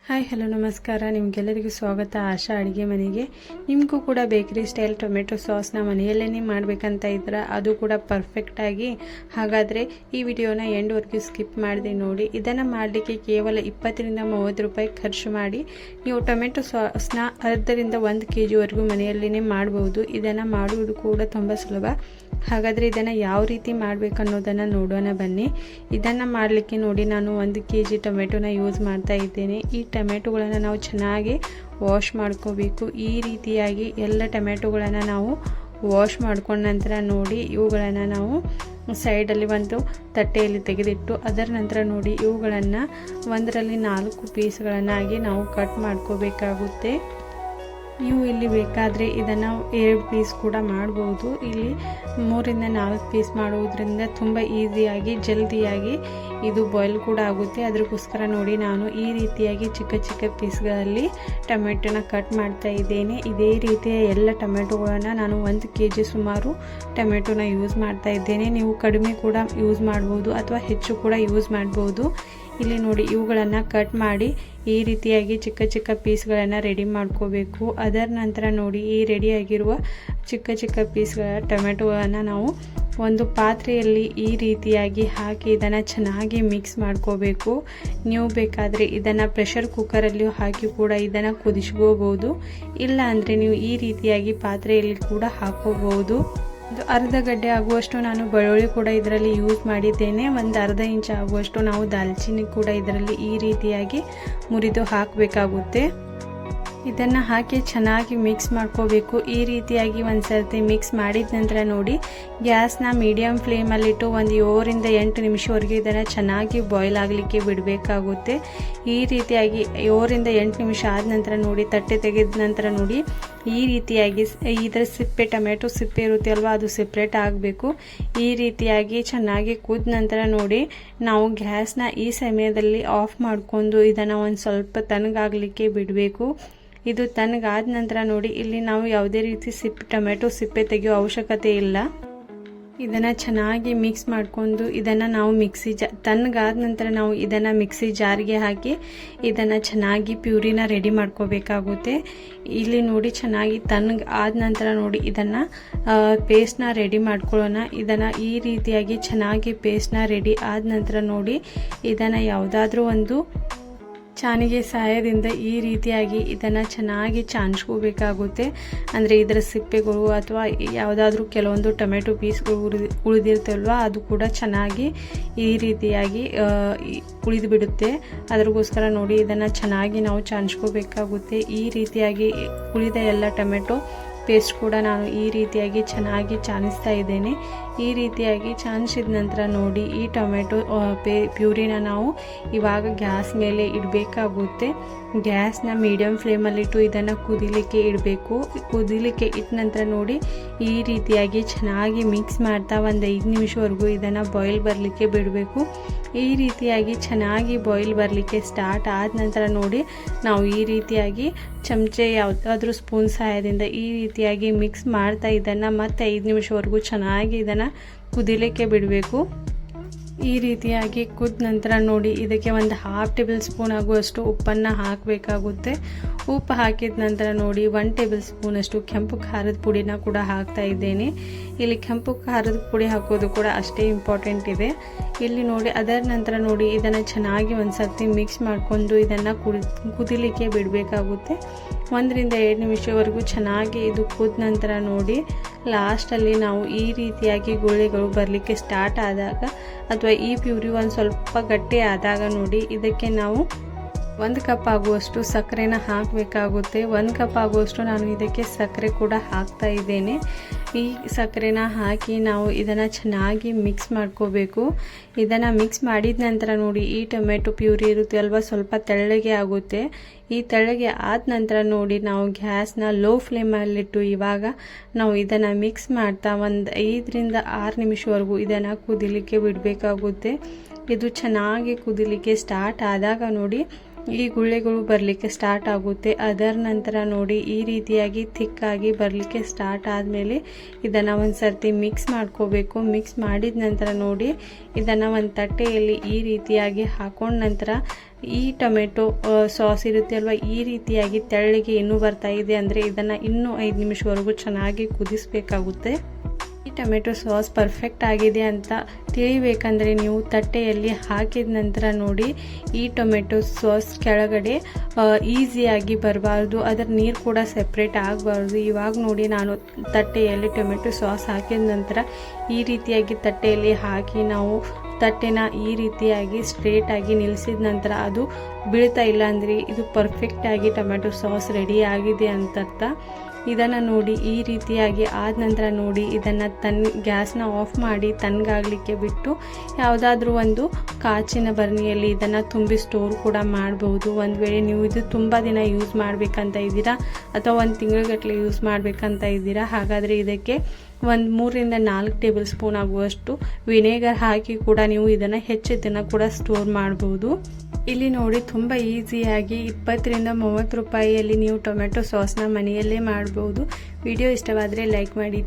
Hi hello ನಮಸ್ಕಾರ. ನಿಮಗೆಲ್ಲರಿಗೂ ಸ್ವಾಗತ ಆಶಾ ಅಡುಗೆ ಮನೆಗೆ. ನಿಮಗೂ ಕೂಡ ಬೇಕರಿ ಸ್ಟೈಲ್ ಟೊಮೆಟೊ ಸಾಸ್ನ ಮನೆಯಲ್ಲೇ ಮಾಡಬೇಕಂತ ಇದ್ರೆ ಅದು ಕೂಡ ಪರ್ಫೆಕ್ಟಾಗಿ, ಹಾಗಾದರೆ ಈ ವಿಡಿಯೋನ ಎಂಡ್ವರೆಗೂ ಸ್ಕಿಪ್ ಮಾಡಿದೆ ನೋಡಿ. ಇದನ್ನು ಮಾಡಲಿಕ್ಕೆ ಕೇವಲ 20 ರಿಂದ 30 ರೂಪಾಯಿ ಖರ್ಚು ಮಾಡಿ ನೀವು ಟೊಮೆಟೊ ಸಾಸ್ನ ಅರ್ಧರಿಂದ 1 kg ಮನೆಯಲ್ಲೇ ಮಾಡ್ಬೋದು. ಇದನ್ನು ಮಾಡುವುದು ಕೂಡ ತುಂಬ ಸುಲಭ. ಹಾಗಾದರೆ ಇದನ್ನು ಯಾವ ರೀತಿ ಮಾಡಬೇಕನ್ನೋದನ್ನು ನೋಡೋಣ ಬನ್ನಿ. ಇದನ್ನು ಮಾಡಲಿಕ್ಕೆ ನೋಡಿ ನಾನು 1 kg ಟೊಮೆಟೊನ ಯೂಸ್ ಮಾಡ್ತಾ ಇದ್ದೇನೆ. ಈ ಟೊಮೆಟೊಗಳನ್ನು ನಾವು ಚೆನ್ನಾಗಿ ವಾಶ್ ಮಾಡ್ಕೋಬೇಕು. ಈ ರೀತಿಯಾಗಿ ಎಲ್ಲ ಟೊಮೆಟೊಗಳನ್ನು ನಾವು ವಾಶ್ ಮಾಡ್ಕೊಂಡ ನಂತರ ನೋಡಿ ಇವುಗಳನ್ನು ನಾವು ಸೈಡಲ್ಲಿ ಒಂದು ತಟ್ಟೆಯಲ್ಲಿ ತೆಗೆದಿಟ್ಟು ಅದರ ನಂತರ ನೋಡಿ ಇವುಗಳನ್ನು 1ರಲ್ಲಿ 4 ಪೀಸ್ಗಳನ್ನಾಗಿ ನಾವು ಕಟ್ ಮಾಡ್ಕೋಬೇಕಾಗುತ್ತೆ. ನೀವು ಇಲ್ಲಿ ಬೇಕಾದರೆ ಇದನ್ನು 2 ಪೀಸ್ ಕೂಡ ಮಾಡ್ಬೋದು. ಇಲ್ಲಿ 3 ರಿಂದ 4 ಪೀಸ್ ಮಾಡುವುದರಿಂದ ತುಂಬ ಈಸಿಯಾಗಿ ಜಲ್ದಿಯಾಗಿ ಇದು ಬಾಯ್ಲ್ ಕೂಡ ಆಗುತ್ತೆ. ಅದಕ್ಕೋಸ್ಕರ ನೋಡಿ ನಾನು ಈ ರೀತಿಯಾಗಿ ಚಿಕ್ಕ ಚಿಕ್ಕ ಪೀಸ್ಗಳಲ್ಲಿ ಟೊಮೆಟೊನ ಕಟ್ ಮಾಡ್ತಾ ಇದ್ದೇನೆ. ಇದೇ ರೀತಿಯ ಎಲ್ಲ ಟೊಮೆಟೊಗಳನ್ನು ನಾನು 1 kg ಸುಮಾರು ಟೊಮೆಟೊನ ಯೂಸ್ ಮಾಡ್ತಾ ಇದ್ದೇನೆ. ನೀವು ಕಡಿಮೆ ಕೂಡ ಯೂಸ್ ಮಾಡ್ಬೋದು ಅಥವಾ ಹೆಚ್ಚು ಕೂಡ ಯೂಸ್ ಮಾಡ್ಬೋದು. ಇಲ್ಲಿ ನೋಡಿ ಇವುಗಳನ್ನು ಕಟ್ ಮಾಡಿ ಈ ರೀತಿಯಾಗಿ ಚಿಕ್ಕ ಚಿಕ್ಕ ಪೀಸ್ಗಳನ್ನು ರೆಡಿ ಮಾಡ್ಕೋಬೇಕು. ಅದರ ನಂತರ ನೋಡಿ ಈ ರೆಡಿಯಾಗಿರುವ ಚಿಕ್ಕ ಚಿಕ್ಕ ಪೀಸ್ಗಳ ಟೊಮೆಟೊಗಳನ್ನು ನಾವು ಒಂದು ಪಾತ್ರೆಯಲ್ಲಿ ಈ ರೀತಿಯಾಗಿ ಹಾಕಿ ಇದನ್ನು ಚೆನ್ನಾಗಿ ಮಿಕ್ಸ್ ಮಾಡ್ಕೋಬೇಕು. ನೀವು ಬೇಕಾದರೆ ಇದನ್ನು ಪ್ರೆಷರ್ ಕುಕ್ಕರಲ್ಲಿಯೂ ಹಾಕಿ ಕೂಡ ಇದನ್ನು ಕುದಿಸ್ಕೋಬೋದು. ಇಲ್ಲ ಅಂದರೆ ನೀವು ಈ ರೀತಿಯಾಗಿ ಪಾತ್ರೆಯಲ್ಲಿ ಕೂಡ ಹಾಕೋಬಹುದು. ಒಂದು ಅರ್ಧ ಗಡ್ಡೆ ಆಗುವಷ್ಟು ನಾನು ಬೆಳ್ಳುಳ್ಳಿ ಕೂಡ ಇದರಲ್ಲಿ ಯೂಸ್ ಮಾಡಿದ್ದೇನೆ. ಒಂದು ಅರ್ಧ ಇಂಚ್ ಆಗುವಷ್ಟು ನಾವು ದಾಲ್ಚಿನ್ನಿ ಕೂಡ ಇದರಲ್ಲಿ ಈ ರೀತಿಯಾಗಿ ಮುರಿದು ಹಾಕಬೇಕಾಗುತ್ತೆ. ಇದನ್ನು ಹಾಕಿ ಚೆನ್ನಾಗಿ ಮಿಕ್ಸ್ ಮಾಡ್ಕೋಬೇಕು. ಈ ರೀತಿಯಾಗಿ ಒಂದು ಸರ್ತಿ ಮಿಕ್ಸ್ ಮಾಡಿದ ನಂತರ ನೋಡಿ ಗ್ಯಾಸ್ನ ಮೀಡಿಯಮ್ ಫ್ಲೇಮಲ್ಲಿಟ್ಟು ಒಂದು 7 ರಿಂದ 8 ನಿಮಿಷವರೆಗೆ ಇದನ್ನು ಚೆನ್ನಾಗಿ ಬಾಯ್ಲ್ ಆಗಲಿಕ್ಕೆ ಬಿಡಬೇಕಾಗುತ್ತೆ. ಈ ರೀತಿಯಾಗಿ 7 ರಿಂದ 8 ನಿಮಿಷ ಆದ ನಂತರ ನೋಡಿ ತಟ್ಟೆ ತೆಗೆದ ನಂತರ ನೋಡಿ ಈ ರೀತಿಯಾಗಿ ಇದರ ಸಿಪ್ಪೆ ಟೊಮೆಟೊ ಸಿಪ್ಪೆ ಇರುತ್ತೆ ಅಲ್ವಾ, ಅದು ಸೆಪ್ರೇಟ್ ಆಗಬೇಕು. ಈ ರೀತಿಯಾಗಿ ಚೆನ್ನಾಗಿ ಕುದ ನಂತರ ನೋಡಿ ನಾವು ಗ್ಯಾಸ್ನ ಈ ಸಮಯದಲ್ಲಿ ಆಫ್ ಮಾಡಿಕೊಂಡು ಇದನ್ನು ಒಂದು ಸ್ವಲ್ಪ ತಣ್ಣಗಾಗಲಿಕ್ಕೆ ಬಿಡಬೇಕು. ಇದು ತಣ್ಣಗಾದ ನಂತರ ನೋಡಿ ಇಲ್ಲಿ ನಾವು ಯಾವುದೇ ರೀತಿ ಟೊಮೆಟೊ ಸಿಪ್ಪೆ ತೆಗೆಯೋ ಅವಶ್ಯಕತೆ ಇಲ್ಲ. ಇದನ್ನು ಚೆನ್ನಾಗಿ ಮಿಕ್ಸ್ ಮಾಡಿಕೊಂಡು ಇದನ್ನು ನಾವು ತಣ್ಣಗಾದ ನಂತರ ನಾವು ಇದನ್ನು ಮಿಕ್ಸಿ ಜಾರ್ಗೆ ಹಾಕಿ ಇದನ್ನು ಚೆನ್ನಾಗಿ ಪ್ಯೂರಿನ ರೆಡಿ ಮಾಡ್ಕೋಬೇಕಾಗುತ್ತೆ. ಇಲ್ಲಿ ನೋಡಿ ಚೆನ್ನಾಗಿ ತಣ್ಣಗಾದ ನಂತರ ನೋಡಿ ಇದನ್ನು ಪೇಸ್ಟ್ನ ರೆಡಿ ಮಾಡ್ಕೊಳ್ಳೋಣ. ಇದನ್ನು ಈ ರೀತಿಯಾಗಿ ಚೆನ್ನಾಗಿ ಪೇಸ್ಟ್ನ ರೆಡಿ ಆದ ನಂತರ ನೋಡಿ ಇದನ್ನು ಯಾವುದಾದ್ರೂ ಒಂದು ಚಾನಿಗೆ ಸಹಾಯದಿಂದ ಈ ರೀತಿಯಾಗಿ ಇದನ್ನು ಚೆನ್ನಾಗಿ ಚಾನ್ಸ್ಕೋಬೇಕಾಗುತ್ತೆ. ಅಂದರೆ ಇದರ ಸಿಪ್ಪೆಗಳು ಅಥವಾ ಯಾವುದಾದ್ರೂ ಕೆಲವೊಂದು ಟೊಮೆಟೊ ಪೀಸ್ಗಳು ಉಳಿದಿರ್ತಲ್ವ ಅದು ಕೂಡ ಚೆನ್ನಾಗಿ ಈ ರೀತಿಯಾಗಿ ಉಳಿದು ಬಿಡುತ್ತೆ. ಅದಕ್ಕೋಸ್ಕರ ನೋಡಿ ಇದನ್ನು ಚೆನ್ನಾಗಿ ನಾವು ಚಾನ್ಸ್ಕೋಬೇಕಾಗುತ್ತೆ. ಈ ರೀತಿಯಾಗಿ ಉಳಿದ ಎಲ್ಲ ಟೊಮೆಟೊ ಪೇಸ್ಟ್ ಕೂಡ ನಾನು ಈ ರೀತಿಯಾಗಿ ಚೆನ್ನಾಗಿ ಚಾನಿಸ್ತಾ ಇದ್ದೇನೆ. ಈ ರೀತಿಯಾಗಿ ಚಾನಿಸಿದ ನಂತರ ನೋಡಿ ಈ ಟೊಮೆಟೊ ಪ್ಯೂರಿನ ನಾವು ಇವಾಗ ಗ್ಯಾಸ್ ಮೇಲೆ ಇಡಬೇಕಾಗುತ್ತೆ. ಗ್ಯಾಸ್ನ ಮೀಡಿಯಮ್ ಫ್ಲೇಮಲ್ಲಿಟ್ಟು ಇದನ್ನು ಕುದಿಲಿಕ್ಕೆ ಇಡಬೇಕು. ಕುದಿಲಿಕ್ಕೆ ಇಟ್ಟ ನಂತರ ನೋಡಿ ಈ ರೀತಿಯಾಗಿ ಚೆನ್ನಾಗಿ ಮಿಕ್ಸ್ ಮಾಡ್ತಾ ಒಂದು 5 ನಿಮಿಷವರೆಗೂ ಇದನ್ನು ಬಾಯ್ಲ್ ಬರಲಿಕ್ಕೆ ಬಿಡಬೇಕು. ಈ ರೀತಿಯಾಗಿ ಚೆನ್ನಾಗಿ ಬಾಯ್ಲ್ ಬರಲಿಕ್ಕೆ ಸ್ಟಾರ್ಟ್ ಆದ ನಂತರ ನೋಡಿ ನಾವು ಈ ರೀತಿಯಾಗಿ ಚಮಚೆ ಯಾವುದಾದ್ರೂ ಸ್ಪೂನ್ ಸಹಾಯದಿಂದ ಈ ರೀತಿಯಾಗಿ ಮಿಕ್ಸ್ ಮಾಡ್ತಾ ಇದನ್ನು ಮತ್ತೆ 5 ನಿಮಿಷವರೆಗೂ ಚೆನ್ನಾಗಿ ಇದನ್ನು ಕುದಿಲಿಕ್ಕೆ ಬಿಡಬೇಕು. ಈ ರೀತಿಯಾಗಿ ಕುದ ನಂತರ ನೋಡಿ ಇದಕ್ಕೆ ಒಂದು 1/2 ಟೇಬಲ್ ಸ್ಪೂನ್ ಆಗುವಷ್ಟು ಉಪ್ಪನ್ನು ಹಾಕಬೇಕಾಗುತ್ತೆ. ಉಪ್ಪು ಹಾಕಿದ ನಂತರ ನೋಡಿ 1 ಟೇಬಲ್ ಸ್ಪೂನ್ ಅಷ್ಟು ಕೆಂಪು ಖಾರದ ಪುಡಿನ ಕೂಡ ಹಾಕ್ತಾ ಇದ್ದೇನೆ. ಇಲ್ಲಿ ಕೆಂಪು ಖಾರದ ಪುಡಿ ಹಾಕೋದು ಕೂಡ ಅಷ್ಟೇ ಇಂಪಾರ್ಟೆಂಟ್ ಇದೆ. ಇಲ್ಲಿ ನೋಡಿ ಅದರ ನಂತರ ನೋಡಿ ಇದನ್ನು ಚೆನ್ನಾಗಿ ಒಂದು ಸರ್ತಿ ಮಿಕ್ಸ್ ಮಾಡಿಕೊಂಡು ಇದನ್ನು ಕುದಿಲಿಕ್ಕೆ ಬಿಡಬೇಕಾಗುತ್ತೆ. 1 ರಿಂದ 2 ನಿಮಿಷವರೆಗೂ ಚೆನ್ನಾಗಿ ಇದು ಕುದ ನಂತರ ನೋಡಿ ಲಾಸ್ಟಲ್ಲಿ ನಾವು ಈ ರೀತಿಯಾಗಿ ಗುಳಿಗಳು ಬರಲಿಕ್ಕೆ ಸ್ಟಾರ್ಟ್ ಆದಾಗ ಅಥವಾ ಈ ಪ್ಯೂರಿ ಒಂದು ಸ್ವಲ್ಪ ಗಟ್ಟಿ ಆದಾಗ ನೋಡಿ ಇದಕ್ಕೆ ನಾವು 1 ಕಪ್ ಆಗುವಷ್ಟು ಸಕ್ಕರೆನ ಹಾಕಬೇಕಾಗುತ್ತೆ. 1 ಕಪ್ ಆಗುವಷ್ಟು ನಾನು ಇದಕ್ಕೆ ಸಕ್ಕರೆ ಕೂಡ ಹಾಕ್ತಾ ಇದ್ದೇನೆ. ಈ ಸಕ್ಕರೆನ ಹಾಕಿ ನಾವು ಇದನ್ನು ಚೆನ್ನಾಗಿ ಮಿಕ್ಸ್ ಮಾಡ್ಕೋಬೇಕು. ಇದನ್ನು ಮಿಕ್ಸ್ ಮಾಡಿದ ನಂತರ ನೋಡಿ ಈ ಟೊಮೆಟೊ ಪ್ಯೂರಿ ಇರುತ್ತೆ ಅಲ್ವಾ, ಸ್ವಲ್ಪ ತೆಳ್ಳಗೆ ಆಗುತ್ತೆ. ಈ ತೆಳ್ಳಗೆ ಆದ ನಂತರ ನೋಡಿ ನಾವು ಗ್ಯಾಸ್ನ ಲೋ ಫ್ಲೇಮಲ್ಲಿಟ್ಟು ಇವಾಗ ನಾವು ಇದನ್ನು ಮಿಕ್ಸ್ ಮಾಡ್ತಾ ಒಂದು 5 ರಿಂದ 6 ನಿಮಿಷವರೆಗೂ ಇದನ್ನು ಕುದಿಲಿಕ್ಕೆ ಬಿಡಬೇಕಾಗುತ್ತೆ. ಇದು ಚೆನ್ನಾಗಿ ಕುದಿಲಿಕ್ಕೆ ಸ್ಟಾರ್ಟ್ ಆದಾಗ ನೋಡಿ ಈ ಗುಳ್ಳೆಗಳು ಬರಲಿಕ್ಕೆ ಸ್ಟಾರ್ಟ್ ಆಗುತ್ತೆ. ಅದರ ನಂತರ ನೋಡಿ ಈ ರೀತಿಯಾಗಿ ಥಿಕ್ಕಾಗಿ ಬರಲಿಕ್ಕೆ ಸ್ಟಾರ್ಟ್ ಆದಮೇಲೆ ಇದನ್ನು ಒಂದು ಸರ್ತಿ ಮಿಕ್ಸ್ ಮಾಡ್ಕೋಬೇಕು. ಮಿಕ್ಸ್ ಮಾಡಿದ ನಂತರ ನೋಡಿ ಇದನ್ನು ಒಂದು ತಟ್ಟೆಯಲ್ಲಿ ಈ ರೀತಿಯಾಗಿ ಹಾಕೊಂಡ ನಂತರ ಈ ಟೊಮೆಟೊ ಸಾಸ್ ಇರುತ್ತೆ ಅಲ್ವಾ, ಈ ರೀತಿಯಾಗಿ ತೆಳ್ಳಗೆ ಇನ್ನೂ ಬರ್ತಾ ಇದೆ ಅಂದರೆ ಇದನ್ನು ಇನ್ನೂ 5 ನಿಮಿಷವರೆಗೂ ಚೆನ್ನಾಗಿ ಕುದಿಸಬೇಕಾಗುತ್ತೆ. ಈ ಟೊಮೆಟೊ ಸಾಸ್ ಪರ್ಫೆಕ್ಟ್ ಆಗಿದೆ ಅಂತ ತಿಳಿಬೇಕಂದ್ರೆ ನೀವು ತಟ್ಟೆಯಲ್ಲಿ ಹಾಕಿದ ನಂತರ ನೋಡಿ ಈ ಟೊಮೆಟೊ ಸಾಸ್ ಕೆಳಗಡೆ ಈಸಿಯಾಗಿ ಬರಬಾರ್ದು, ಅದರ ನೀರು ಕೂಡ ಸೆಪ್ರೇಟ್ ಆಗಬಾರ್ದು. ಇವಾಗ ನೋಡಿ ನಾನು ತಟ್ಟೆಯಲ್ಲಿ ಟೊಮೆಟೊ ಸಾಸ್ ಹಾಕಿದ ನಂತರ ಈ ರೀತಿಯಾಗಿ ತಟ್ಟೆಯಲ್ಲಿ ಹಾಕಿ ನಾವು ತಟ್ಟೆನ ಈ ರೀತಿಯಾಗಿ ಸ್ಟ್ರೇಟಾಗಿ ನಿಲ್ಲಿಸಿದ ನಂತರ ಅದು ಬೀಳ್ತಾ ಇಲ್ಲ ಅಂದರೆ ಇದು ಪರ್ಫೆಕ್ಟಾಗಿ ಟೊಮೆಟೊ ಸಾಸ್ ರೆಡಿ ಆಗಿದೆ ಅಂತ ಅರ್ಥ. ಇದನ್ನು ನೋಡಿ ಈ ರೀತಿಯಾಗಿ ಆದ ನಂತರ ನೋಡಿ ಇದನ್ನು ಗ್ಯಾಸ್ನ ಆಫ್ ಮಾಡಿ ತಣ್ಣಗಾಗಲಿಕ್ಕೆ ಬಿಟ್ಟು ಯಾವುದಾದ್ರೂ ಒಂದು ಕಾಚಿನ ಬರಣಿಯಲ್ಲಿ ಇದನ್ನು ತುಂಬಿ ಸ್ಟೋರ್ ಕೂಡ ಮಾಡಬಹುದು. ಒಂದು ವೇಳೆ ನೀವು ಇದು ತುಂಬ ದಿನ ಯೂಸ್ ಮಾಡಬೇಕಂತ ಇದ್ದೀರಾ ಅಥವಾ 1 ತಿಂಗಳಗಟ್ಟಲೆ ಯೂಸ್ ಮಾಡಬೇಕಂತ ಇದ್ದೀರಾ, ಹಾಗಾದರೆ ಇದಕ್ಕೆ ಒಂದು 3 ರಿಂದ 4 ಟೇಬಲ್ ಸ್ಪೂನ್ ಆಗುವಷ್ಟು ವಿನೆಗರ್ ಹಾಕಿ ಕೂಡ ನೀವು ಇದನ್ನು ಹೆಚ್ಚು ದಿನ ಕೂಡ ಸ್ಟೋರ್ ಮಾಡಬಹುದು. ಇಲ್ಲಿ ನೋಡಿ ತುಂಬ ಈಸಿಯಾಗಿ 20 ರಿಂದ 30 ರೂಪಾಯಿಯಲ್ಲಿ ನೀವು ಟೊಮೆಟೊ ಸಾಸ್ನ ಮನೆಯಲ್ಲೇ ಮಾಡಬಹುದು. ವಿಡಿಯೋ ಇಷ್ಟವಾದರೆ ಲೈಕ್ ಮಾಡಿ.